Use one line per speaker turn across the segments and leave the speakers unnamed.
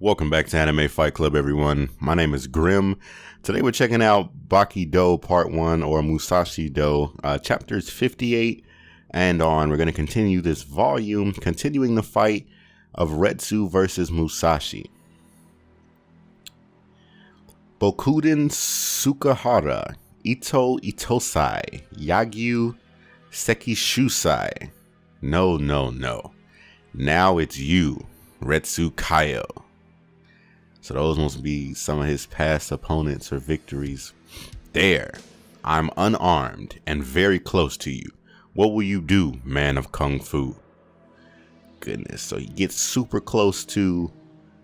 Welcome back to Anime Fight Club, everyone. My name is Grim. Today we're checking out Baki Dou Part 1, or Musashi Dou, chapters 58 and on. We're going to continue this volume, continuing the fight of Retsu versus Musashi. Bokuden Sukahara, Ito Itosai, Yagyu Sekishusai. No. Now it's you, Retsu Kaio. So those must be some of his past opponents or victories. There, I'm unarmed and very close to you. What will you do, man of Kung Fu? Goodness, so he gets super close to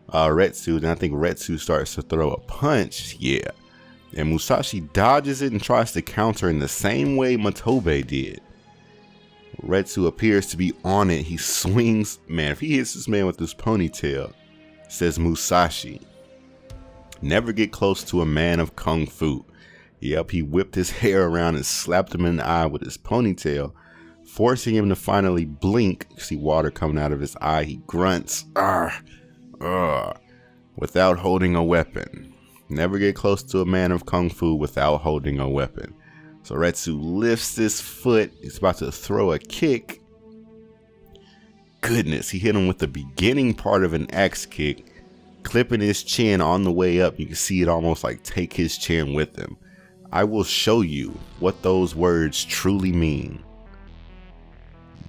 Retsu, and I think Retsu starts to throw a punch. Yeah, and Musashi dodges it and tries to counter in the same way Matobe did. Retsu appears to be on it. He swings. Man, if he hits this man with this ponytail, says Musashi, never get close to a man of Kung Fu. Yep, he whipped his hair around and slapped him in the eye with his ponytail, forcing him to finally blink. You see water coming out of his eye. He grunts, without holding a weapon. Never get close to a man of Kung Fu without holding a weapon. So Retsu lifts his foot. He's about to throw a kick. Goodness, he hit him with the beginning part of an axe kick, clipping his chin on the way up. You can see it almost like take his chin with him. I will show you what those words truly mean.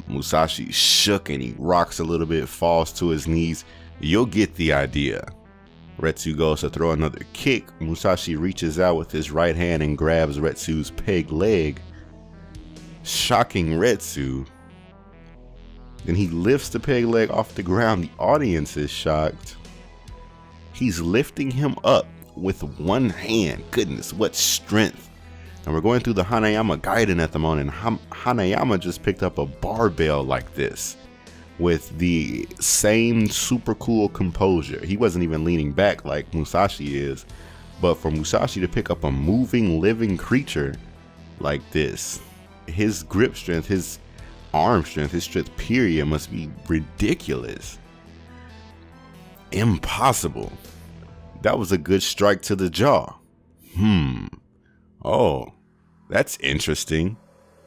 Musashi shook and he rocks a little bit, falls to his knees. You'll get the idea. Retsu goes to throw another kick. Musashi reaches out with his right hand and grabs Retsu's peg leg, shocking Retsu. Then he lifts the peg leg off the ground. The audience is shocked. He's lifting him up with one hand. Goodness, what strength. And we're going through the Hanayama Gaiden at the moment. Hanayama just picked up a barbell like this with the same super cool composure. He wasn't even leaning back like Musashi is. But for Musashi to pick up a moving, living creature like this, his grip strength, his arm strength, his strength period must be ridiculous. Impossible. That was a good strike to the jaw. Oh, that's interesting.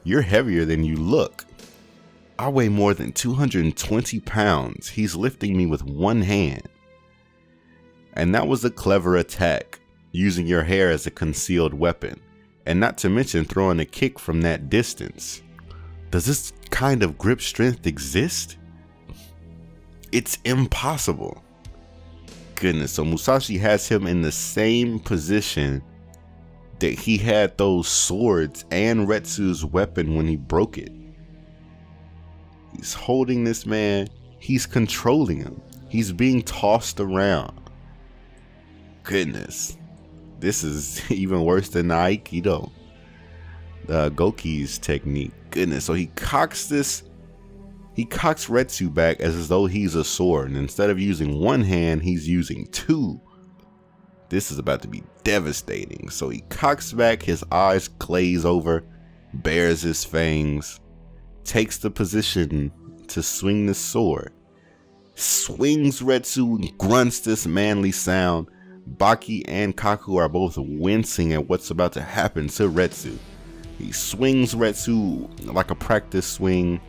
You're heavier than you look. I weigh more than 220 pounds. He's lifting me with one hand. And that was a clever attack, using your hair as a concealed weapon, and not to mention throwing a kick from that distance. Does this kind of grip strength exist? It's impossible. Goodness, so Musashi has him in the same position that he had those swords and Retsu's weapon when he broke it. He's holding this man. He's controlling him. He's being tossed around. Goodness, this is even worse than the Aikido, the Goki's technique. Goodness, so he cocks Retsu back as though he's a sword, and instead of using one hand, he's using two. This is about to be devastating. So he cocks back, his eyes glaze over, bares his fangs, takes the position to swing the sword, swings Retsu and grunts this manly sound. Baki and Kaku are both wincing at what's about to happen to Retsu. He swings Retsu like a practice swing.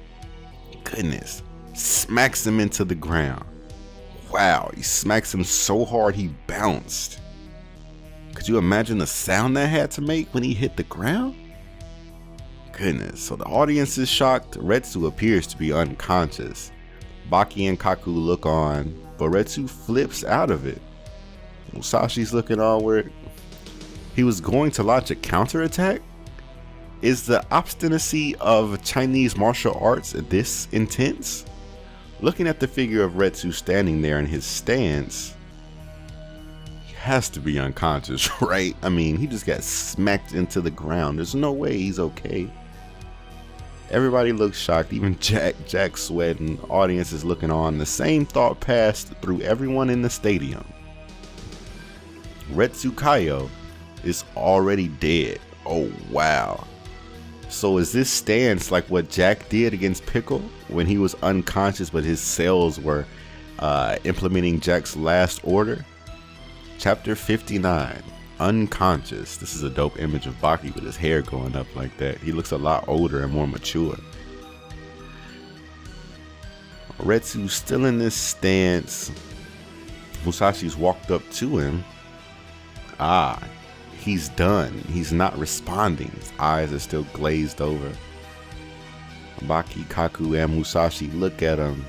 Goodness, smacks him into the ground. Wow, he smacks him so hard he bounced. Could you imagine the sound that had to make when he hit the ground? Goodness, so the audience is shocked. Retsu appears to be unconscious. Baki and Kaku look on, but Retsu flips out of it. Musashi's looking onward. He was going to launch a counterattack? Is the obstinacy of Chinese martial arts this intense? Looking at the figure of Retsu standing there in his stance, he has to be unconscious, right? I mean, he just got smacked into the ground. There's no way he's okay. Everybody looks shocked, even Jack's sweating. Audience is looking on. The same thought passed through everyone in the stadium. Retsu Kaio is already dead. Oh wow. So is this stance like what Jack did against Pickle when he was unconscious but his cells were Implementing Jack's last order. Chapter 59, Unconscious. This is a dope image of Baki with his hair going up like that. He looks a lot older and more mature. Retsu still in this stance. Musashi's walked up to him. He's done. He's not responding. His eyes are still glazed over. Baki, Kaku, and Musashi look at him.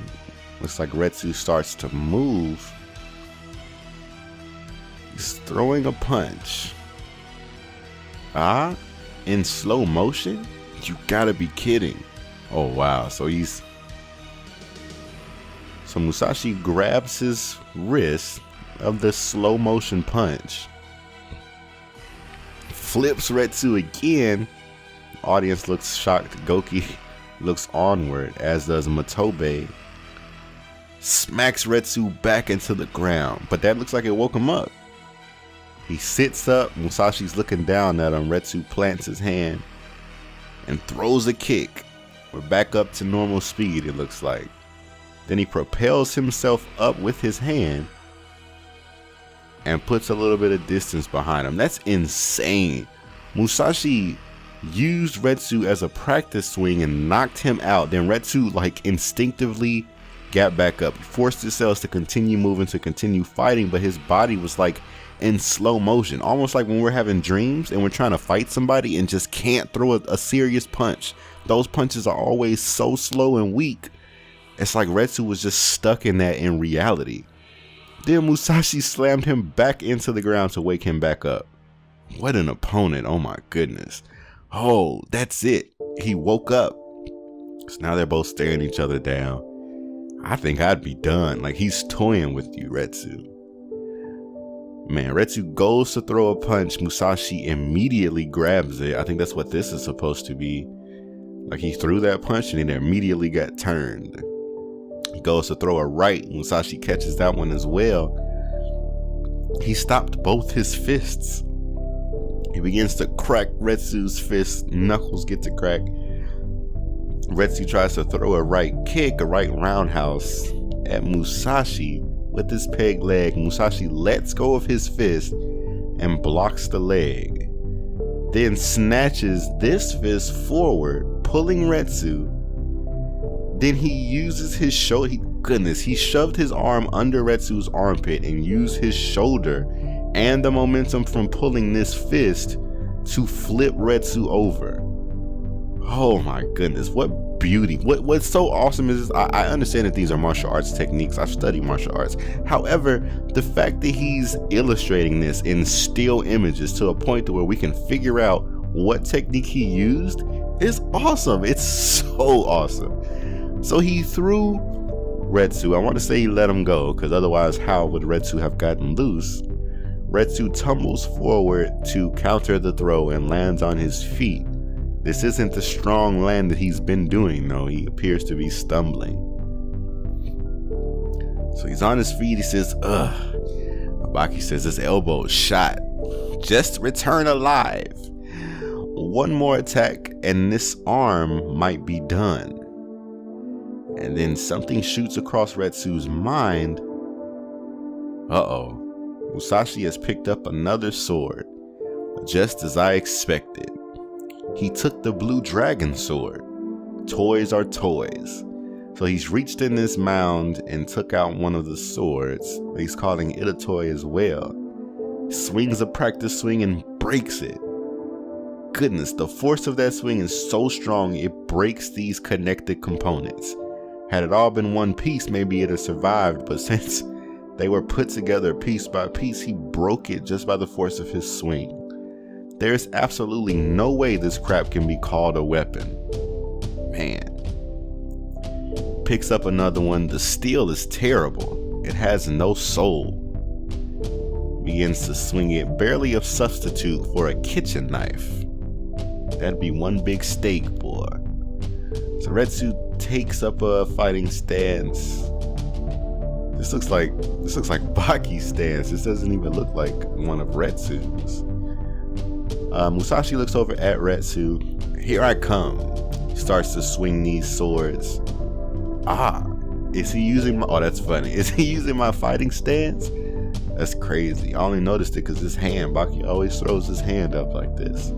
Looks like Retsu starts to move. He's throwing a punch. In slow motion? You gotta be kidding. Oh wow, so Musashi grabs his wrist of the slow motion punch. Flips Retsu again. Audience looks shocked. Goki looks onward, as does Matobe. Smacks Retsu back into the ground, but that looks like it woke him up. He sits up. Musashi's looking down at him. Retsu plants his hand and throws a kick. We're back up to normal speed, it looks like. Then he propels himself up with his hand and puts a little bit of distance behind him. That's insane. Musashi used Retsu as a practice swing and knocked him out. Then Retsu like instinctively got back up. He forced himself to continue moving, to continue fighting, but his body was like in slow motion, almost like when we're having dreams and we're trying to fight somebody and just can't throw a serious punch. Those punches are always so slow and weak. It's like Retsu was just stuck in that in reality. Then Musashi slammed him back into the ground to wake him back up. What an opponent. Oh my goodness. Oh, that's it. He woke up. So now they're both staring each other down. I think I'd be done. Like, he's toying with you, Retsu. Man, Retsu goes to throw a punch. Musashi immediately grabs it. I think that's what this is supposed to be. Like, he threw that punch and it immediately got turned. He goes to throw a right. Musashi catches that one as well. He stopped both his fists. He begins to crack Retsu's fist. Knuckles get to crack. Retsu tries to throw a right kick, a right roundhouse at Musashi with his peg leg. Musashi lets go of his fist and blocks the leg. Then snatches this fist forward, pulling Retsu. Then he uses his shoulder. He shoved his arm under Retsu's armpit and used his shoulder and the momentum from pulling this fist to flip Retsu over. Oh my goodness, what beauty. What's so awesome is I understand that these are martial arts techniques. I've studied martial arts. However, the fact that he's illustrating this in still images to a point to where we can figure out what technique he used is awesome. It's so awesome. So he threw Retsu. I want to say he let him go, because otherwise how would Retsu have gotten loose? Retsu tumbles forward to counter the throw and lands on his feet. This isn't the strong land that he's been doing, though. He appears to be stumbling. So he's on his feet. He says, ugh. Baki says, this elbow is shot. Just return alive. One more attack and this arm might be done. And then something shoots across Retsu's mind. Uh-oh. Musashi has picked up another sword, just as I expected. He took the blue dragon sword. Toys are toys. So he's reached in this mound and took out one of the swords. He's calling it a toy as well. Swings a practice swing and breaks it. Goodness, the force of that swing is so strong it breaks these connected components. Had it all been one piece, maybe it had survived, but since they were put together piece by piece, he broke it just by the force of his swing. There's absolutely no way this crap can be called a weapon. Man. Picks up another one. The steel is terrible. It has no soul. Begins to swing it, barely a substitute for a kitchen knife. That'd be one big steak, boy. So Retsu takes up a fighting stance. This looks like Baki's stance. This doesn't even look like one of Retsu's. Musashi looks over at Retsu. Here I come. He starts to swing these swords. Is he using my, oh, that's funny. Is he using my fighting stance? That's crazy. I only noticed it because his hand, Baki always throws his hand up like this.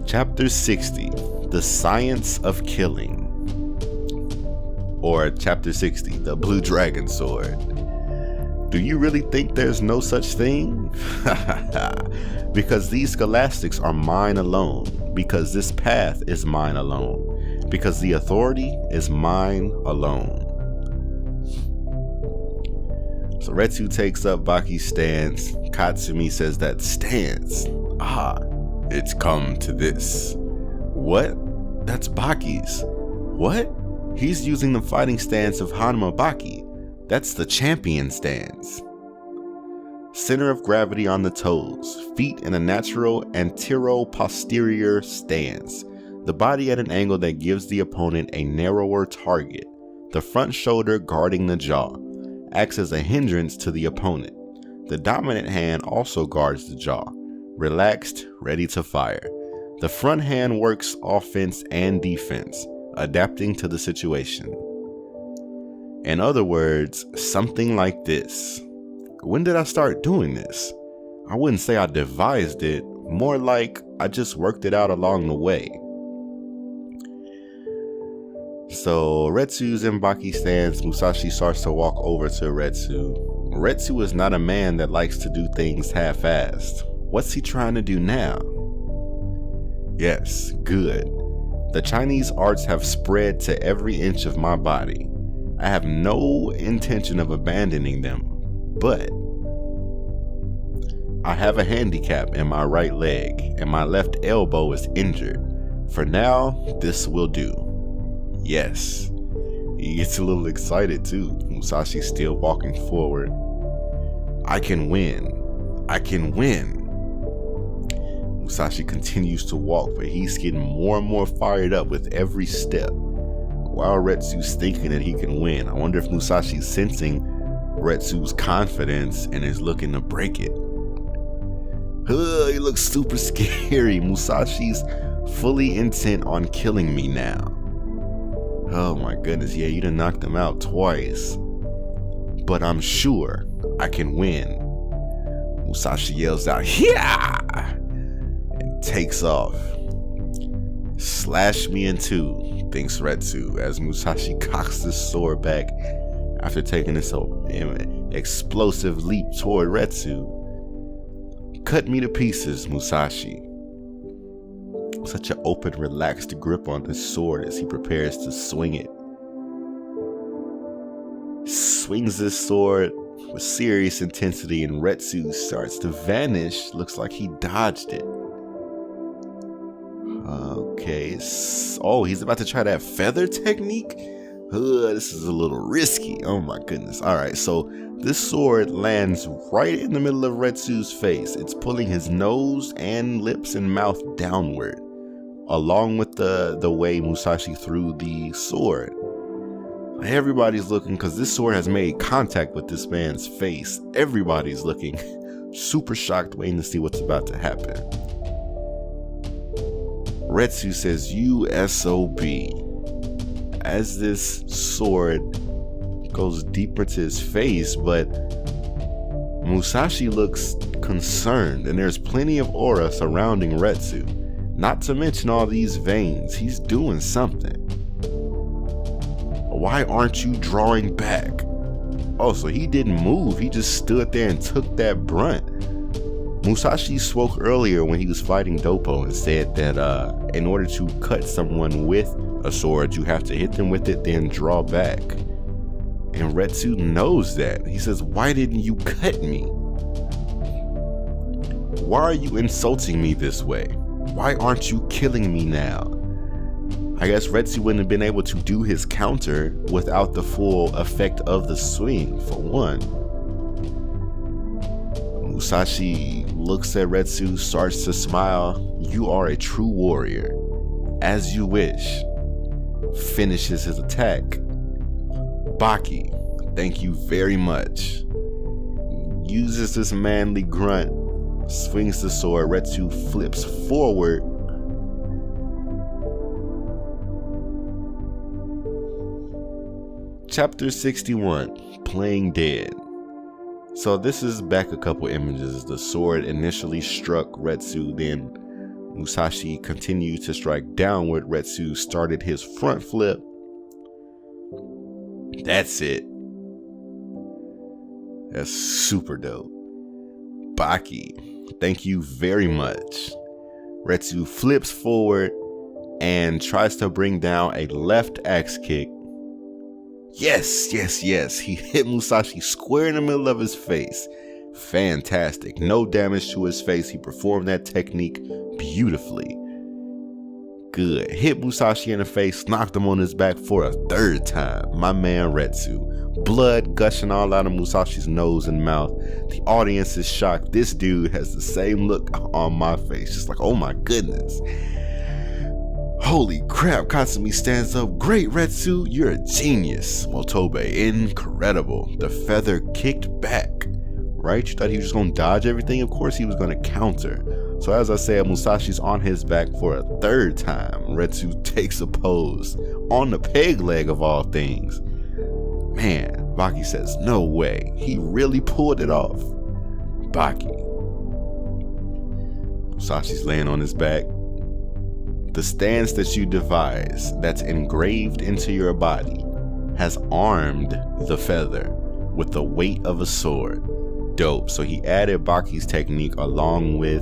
Chapter 60, The Science of Killing. Or Chapter 60, The Blue Dragon Sword. Do you really think there's no such thing? Because these scholastics are mine alone. Because this path is mine alone. Because the authority is mine alone. So Retsu takes up Baki's stance. Katsumi says that stance. It's come to this. What? That's Baki's. What? He's using the fighting stance of Hanma Baki. That's the champion stance. Center of gravity on the toes, feet in a natural antero-posterior stance. The body at an angle that gives the opponent a narrower target. The front shoulder guarding the jaw. Acts as a hindrance to the opponent. The dominant hand also guards the jaw. Relaxed, ready to fire. The front hand works offense and defense, adapting to the situation. In other words, something like this. When did I start doing this? I wouldn't say I devised it, more like I just worked it out along the way. So Retsu's in Baki's stance. Musashi starts to walk over to Retsu. Retsu is not a man that likes to do things half-assed. What's he trying to do now? Yes, good. The Chinese arts have spread to every inch of my body. I have no intention of abandoning them, but I have a handicap in my right leg and my left elbow is injured. For now, this will do. Yes. He gets a little excited too. Musashi's still walking forward. I can win. I can win. Musashi continues to walk, but he's getting more and more fired up with every step. While Retsu's thinking that he can win, I wonder if Musashi's sensing Retsu's confidence and is looking to break it. He looks super scary. Musashi's fully intent on killing me now. Oh my goodness, yeah, you done knocked him out twice. But I'm sure I can win. Musashi yells out, "Yeah!" and takes off. Slash me in two, thinks Retsu, as Musashi cocks his sword back after taking this explosive leap toward Retsu. Cut me to pieces, Musashi. Such an open, relaxed grip on the sword as he prepares to swing it. Swings his sword with serious intensity and Retsu starts to vanish. Looks like he dodged it. Okay. Oh, he's about to try that feather technique? This is a little risky. Oh my goodness. Alright, so this sword lands right in the middle of Retsu's face. It's pulling his nose and lips and mouth downward, along with the way Musashi threw the sword. Everybody's looking because this sword has made contact with this man's face. Everybody's looking super shocked, waiting to see what's about to happen. Retsu says, "You SOB," as this sword goes deeper to his face, but Musashi looks concerned and there's plenty of aura surrounding Retsu. Not to mention all these veins. He's doing something. Why aren't you drawing back? Oh, so he didn't move. He just stood there and took that brunt. Musashi spoke earlier when he was fighting Doppo and said that in order to cut someone with a sword, you have to hit them with it, then draw back. And Retsu knows that. He says, "Why didn't you cut me? Why are you insulting me this way? Why aren't you killing me now?" I guess Retsu wouldn't have been able to do his counter without the full effect of the swing, for one. Musashi looks at Retsu, starts to smile. "You are a true warrior. As you wish." Finishes his attack. Baki, thank you very much. Uses this manly grunt, swings the sword. Retsu flips forward. Chapter 61, Playing Dead. So this is back a couple images. The sword initially struck Retsu, then Musashi continued to strike downward. Retsu started his front flip. That's it. That's super dope. Baki, thank you very much. Retsu flips forward and tries to bring down a left axe kick. Yes. He hit Musashi square in the middle of his face. Fantastic. No damage to his face. He performed that technique beautifully. Good. Hit Musashi in the face, knocked him on his back for a third time. My man Retsu. Blood gushing all out of Musashi's nose and mouth. The audience is shocked. This dude has the same look on my face. Just like, oh my goodness. Holy crap, Katsumi stands up. Great, Retsu, you're a genius. Motobe, incredible. The feather kicked back. Right? You thought he was just going to dodge everything? Of course he was going to counter. So as I said, Musashi's on his back for a third time. Retsu takes a pose on the peg leg of all things. Man, Baki says, no way. He really pulled it off. Baki. Musashi's laying on his back. The stance that you devise, that's engraved into your body, has armed the feather with the weight of a sword. Dope. So he added Baki's technique along with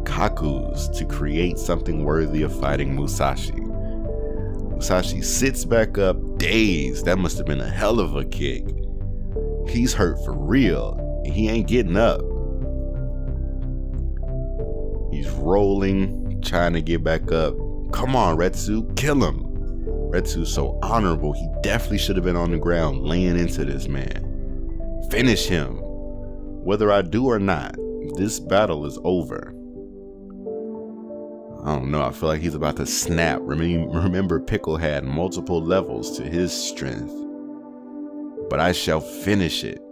Kaku's to create something worthy of fighting Musashi. Musashi sits back up, dazed. That must have been a hell of a kick. He's hurt for real. He ain't getting up. He's rolling, trying to get back up. Come on, Retsu, kill him. Retsu's so honorable. He definitely should have been on the ground laying into this man. Finish him. Whether I do or not, this battle is over. I don't know. I feel like he's about to snap. Remember, Pickle had multiple levels to his strength. But I shall finish it.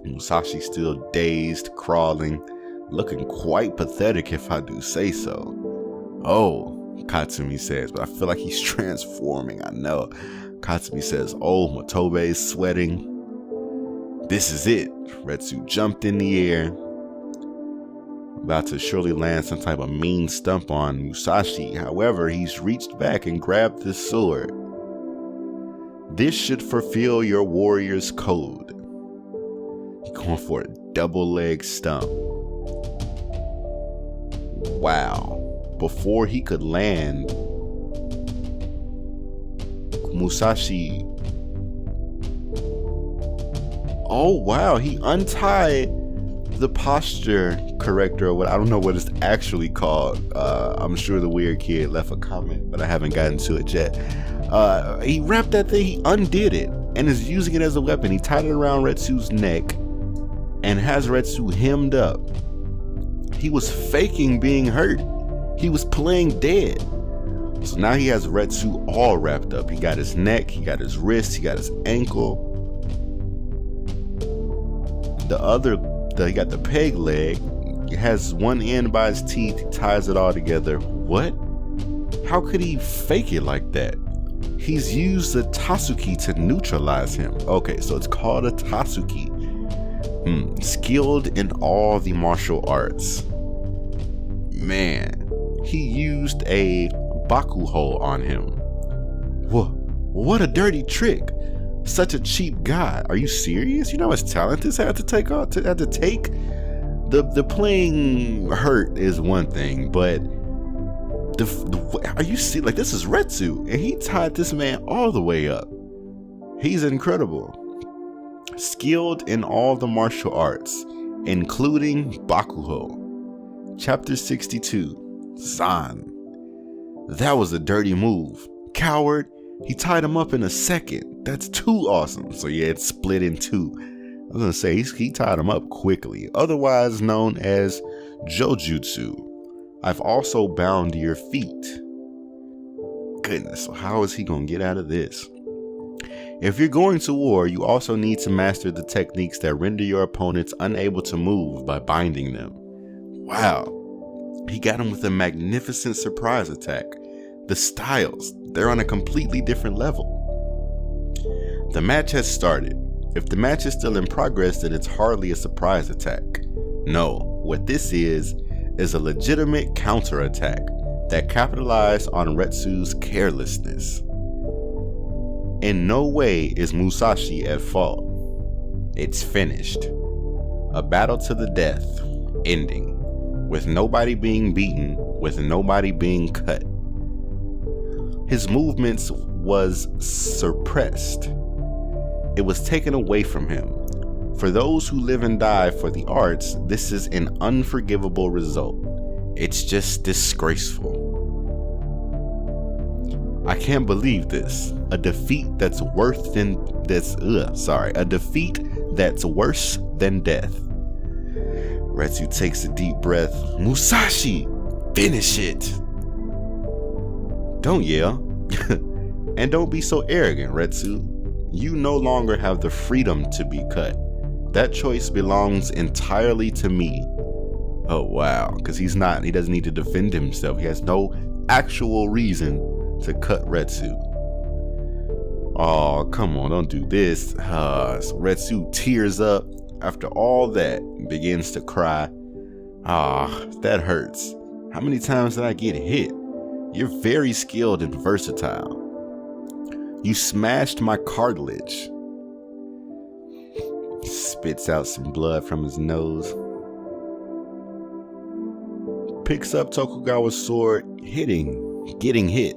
Musashi's still dazed, crawling, looking quite pathetic if I do say so. Oh, Katsumi says, but I feel like he's transforming. I know. Katsumi says, oh, Motobe's sweating. This is it. Retsu jumped in the air, about to surely land some type of mean stump on Musashi. However, he's reached back and grabbed the sword. This should fulfill your warrior's code. He's going for a double leg stump. Wow. Before he could land, Musashi... Oh wow, he untied the posture corrector, or what, I don't know what it's actually called. I'm sure the weird kid left a comment, but I haven't gotten to it yet. He wrapped that thing, he undid it, and is using it as a weapon. He tied it around Retsu's neck and has Retsu hemmed up. He was faking being hurt. He was playing dead. So now he has Retsu all wrapped up. He got his neck, he got his wrist, he got his ankle. He got the peg leg. He has one end by his teeth. He ties it all together. What? How could he fake it like that? He's used the Tatsuki to neutralize him. Okay, so it's called a Tatsuki. Skilled in all the martial arts. Man, he used a Bakuho on him. Whoa, what a dirty trick. Such a cheap guy. Are you serious? You know how much talent this had to take? The playing hurt is one thing, but are you see? Like, this is Retsu, and he tied this man all the way up. He's incredible. Skilled in all the martial arts, including Bakuho. Chapter 62, Zan. That was a dirty move. Coward. He tied him up in a second. That's too awesome. So yeah, it's split in two. I was gonna say he tied him up quickly, otherwise known as Jojutsu. I've also bound your feet. Goodness, so how is he gonna get out of this? If you're going to war, you also need to master the techniques that render your opponents unable to move by binding them. Wow, he got him with a magnificent surprise attack. The styles, they're on a completely different level. The match has started. If the match is still in progress, then it's hardly a surprise attack. No, what this is a legitimate counterattack that capitalized on Retsu's carelessness. In no way is Musashi at fault. It's finished. A battle to the death, ending, with nobody being beaten, with nobody being cut. His movements was suppressed. It was taken away from him. For those who live and die for the arts, this is an unforgivable result. It's just disgraceful. I can't believe this. A defeat that's worse than death. Retsu takes a deep breath. Musashi, finish it. Don't yell. And don't be so arrogant, Retsu. You no longer have the freedom to be cut. That choice belongs entirely to me. Oh wow, because he doesn't need to defend himself. He has no actual reason to cut Retsu. Oh, come on, don't do this. So Retsu tears up after all that, begins to cry. That hurts. How many times did I get hit? You're very skilled and versatile. You smashed my cartilage. Spits out some blood from his nose. Picks up Tokugawa's sword, getting hit.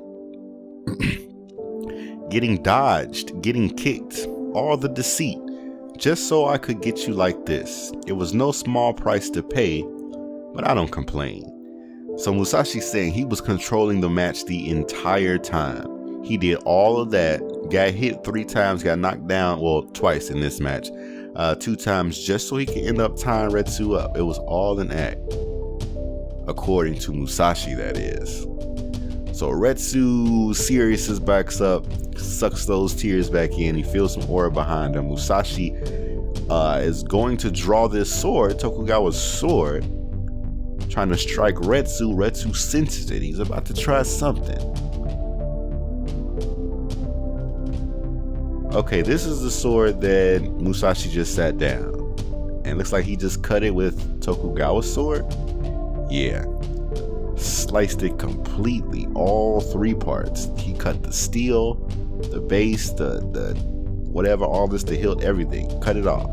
Getting dodged, getting kicked, all the deceit, just so I could get you like this. It was no small price to pay, but I don't complain. So Musashi's saying he was controlling the match the entire time. He did all of that, got hit 3 times, got knocked down, well, twice in this match, 2 times just so he could end up tying Retsu up. It was all an act, according to Musashi, that is. So Retsu Sirius backs up, sucks those tears back in. He feels some aura behind him. Musashi is going to draw this sword, Tokugawa's sword, trying to strike Retsu. Retsu senses it. He's about to try something. Okay, this is the sword that Musashi just sat down. And looks like he just cut it with Tokugawa's sword. Yeah. Sliced it completely, all 3 parts. He cut the steel, the base, the whatever, all this, the hilt, everything. Cut it off.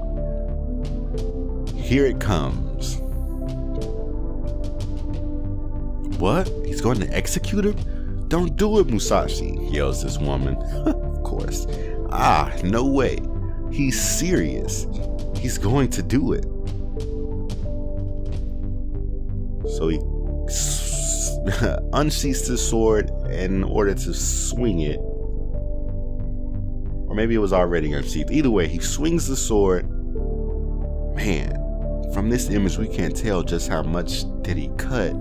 Here it comes. What? He's going to execute him? Don't do it, Musashi, yells this woman. Of course. No way. He's serious. He's going to do it. So he unsheaths his sword in order to swing it. Or maybe it was already unsheathed. Either way, he swings the sword. Man, from this image we can't tell just how much did he cut.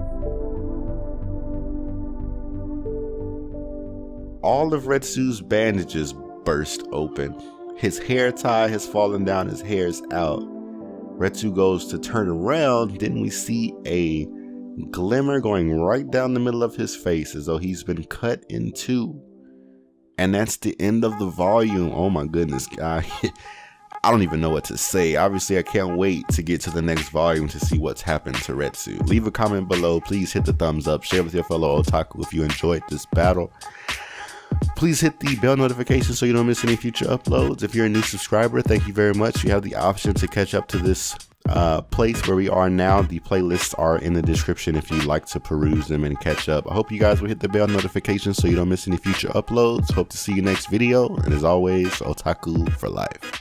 All of Retsu's bandages burst open. His hair tie has fallen down, his hair's out. Retsu goes to turn around, then we see a glimmer going right down the middle of his face as though he's been cut in 2. And that's the end of the volume. Oh my goodness, guy. I don't even know what to say. Obviously, I can't wait to get to the next volume to see what's happened to Retsu. Leave a comment below. Please hit the thumbs up. Share with your fellow otaku if you enjoyed this battle. Please hit the bell notification so you don't miss any future uploads. If you're a new subscriber, thank you very much. You have the option to catch up to this place where we are now. The playlists are in the description if you'd like to peruse them and catch up. I hope you guys will hit the bell notification so you don't miss any future uploads. Hope to see you next video. And as always, otaku for life.